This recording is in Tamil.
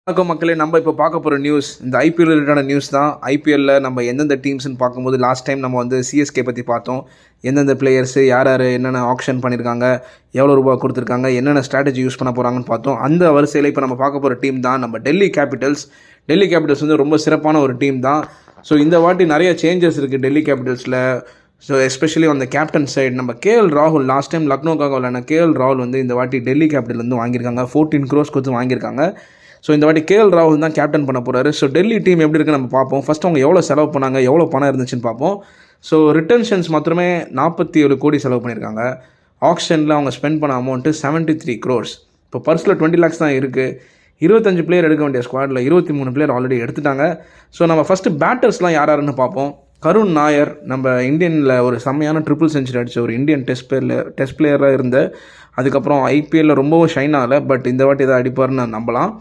வணக்கம் மக்களே, நம்ம இப்போ பார்க்க போகிற நியூஸ் இந்த ஐபிஎல் ரிலேட்டடான நியூஸ் தான். ஐபிஎல்லில் நம்ம எந்தெந்த டீம்ஸ்னு பார்க்கும்போது லாஸ்ட் டைம் நம்ம வந்து சிஎஸ்கே பற்றி பார்த்தோம். எந்தெந்த பிளேயர்ஸு யார் என்னென்ன ஆப்ஷன் பண்ணியிருக்காங்க, எவ்வளோ ரூபா கொடுத்துருக்காங்க, என்னென்ன ஸ்ட்ராட்டஜி யூஸ் பண்ண போகிறாங்கன்னு பார்த்தோம். அந்த வரிசையில் இப்போ நம்ம பார்க்க போகிற டீம் தான் நம்ம டெல்லி கேபிட்டல்ஸ். டெல்லி கேபிட்டல்ஸ் வந்து ரொம்ப சிறப்பான ஒரு டீம் தான். ஸோ இந்த வாட்டி நிறைய சேஞ்சஸ் இருக்குது டெல்லி கேபிட்டல்ஸில். ஸோ எஸ்பெஷலி அந்த கேப்டன் சைடு நம்ம கேஎல் ராகுல், லாஸ்ட் டைம் லக்னோக்காக விளையாடின கேஎல் ராகுல் வந்து இந்த வாட்டி டெல்லி கேபிட்டல் வந்து வாங்கியிருக்காங்க. 14 crores கொடுத்து வாங்கியிருக்காங்க. ஸோ இந்த வாட்டி கேஎல் ராகுல் தான் கேப்டன் பண்ண போகிறாரு. ஸோ டெல்லி டீம் எப்படி இருக்குன்னு நம்ம பார்ப்போம். ஃபஸ்ட் அவங்க எவ்வளோ செலவு பண்ணாங்க, எவ்வளோ பணம் இருந்துச்சுன்னு பார்ப்போம். ஸோ ரிட்டன்ஷன்ஸ் மாத்திரமே 47 கோடி செலவு பண்ணியிருக்காங்க. ஆக்ஷனில் அவங்க ஸ்பெண்ட் பண்ண அமௌண்ட்டு 73 crores. இப்போ பர்ஸில் 20 lakhs தான் இருக்குது. 25 பிளேயர் எடுக்க வேண்டிய ஸ்குவாடில் 23 பிளேயர் ஆல்ரெடி எடுத்துட்டாங்க. ஸோ நம்ம ஃபஸ்ட்டு பேட்டர்ஸ்லாம் யாருன்னு பார்ப்போம். கருண் நாயர் நம்ம இந்தியனில் ஒரு செம்மையான ட்ரிபிள் செஞ்சுரி அடித்த ஒரு இந்தியன் டெஸ்ட் பிளேயராக இருந்த, அதுக்கப்புறம் ஐபிஎல்லில் ரொம்பவும் ஷைன் ஆகலை. பட் இந்த வாட்டி எதாவது அடிப்பார்னு நான் நம்பலாம்.